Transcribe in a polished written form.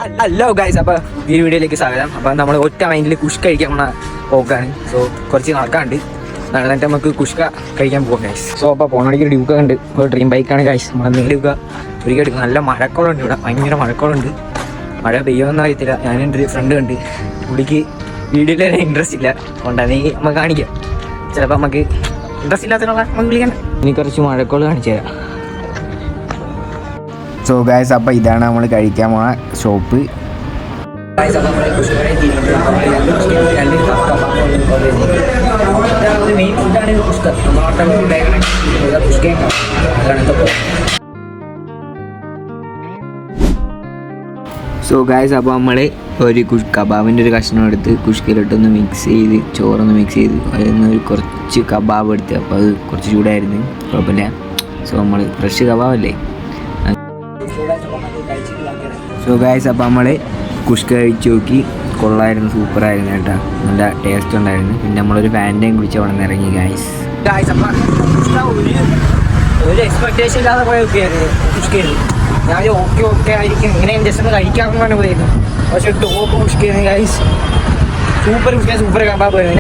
Hello guys, അപ്പോൾ ഈ വീഡിയോയിലേക്ക് സ്വാഗതം. അപ്പം നമ്മൾ ഒറ്റ മൈൻഡിൽ കുഷ്ക കഴിക്കാൻ പോണ പോക്കാണ്. സോ കുറച്ച് നടക്കാണ്ട് നടന്നിട്ട് നമുക്ക് കുഷ്ക കഴിക്കാൻ പോകാം ഗൈസ്. സോ അപ്പോൾ പോണടിക്ക് ഒരു ഡ്യൂക്ക ഉണ്ട്, ഒരു ഡ്രീം ബൈക്കാണ് ഗൈസ്. നമ്മൾ നേടിക്കുക ഒരിക്കലും എടുക്കും. നല്ല മഴക്കോളുണ്ട് ഇവിടെ, ഭയങ്കര മഴക്കോളുണ്ട്. മഴ പെയ്യുമെന്ന് അറിയത്തില്ല. ഞാനൊരു ഫ്രണ്ട് കണ്ട്, പുള്ളിക്ക് വീഡിയോയിൽ തന്നെ ഇൻട്രസ്റ്റ് ഇല്ല, അതുകൊണ്ടാണെങ്കിൽ നമുക്ക് കാണിക്കാം. ചിലപ്പോൾ നമുക്ക് ഇൻട്രസ്റ്റ് ഇല്ലാത്തതിനുള്ള നമുക്ക് വിളിക്കണം. ഇനി കുറച്ച് മഴക്കോൾ കാണിച്ചു തരാം. സോ ഗൈസ്, അപ്പോൾ ഇതാണ് നമ്മൾ കഴിക്കാൻ പോണ ഷോപ്പ്. മെയിൻ ഫുഡാണ് കുഷ്ക. സോ ഗൈസ്, അപ്പോൾ നമ്മൾ ഒരു കബാബിൻ്റെ ഒരു കഷ്ണം എടുത്ത് കുഷ്കയിലിട്ടൊന്ന് മിക്സ് ചെയ്ത്, ചോറൊന്ന് മിക്സ് ചെയ്ത് അതിൽ ഒരു കുറച്ച് കബാബ് എടുത്ത്. അപ്പോൾ അത് കുറച്ച് ചൂടായിരുന്നു, കുഴപ്പമില്ല. സോ നമ്മൾ ഫ്രഷ് കബാബല്ലേ. സോ ഗൈസ്, അപ്പോൾ നമ്മൾ കുഷ്ക കഴിച്ച് നോക്കി, കൊള്ളായിരുന്നു, സൂപ്പറായിരുന്നു കേട്ടോ, നല്ല ടേസ്റ്റ് ഉണ്ടായിരുന്നു. പിന്നെ നമ്മളൊരു ഫാൻ്റെയും കുടിച്ച് അവിടെ നിന്ന് ഇറങ്ങി ഗൈസ്. ഒരു എക്സ്പെക്ടേഷൻ ഇല്ലാതെ പോയ കുഷ്കയായിരുന്നു. ഞാൻ ഓക്കെ ആയിരിക്കും, ഇങ്ങനെ ജസ്റ്റ് ഒന്ന് കഴിക്കാമെന്നാണ് പറയുന്നത്. പക്ഷെ ടോപ്പ് കുഷ്കയായിരുന്നു guys. Super kushka, super kebab.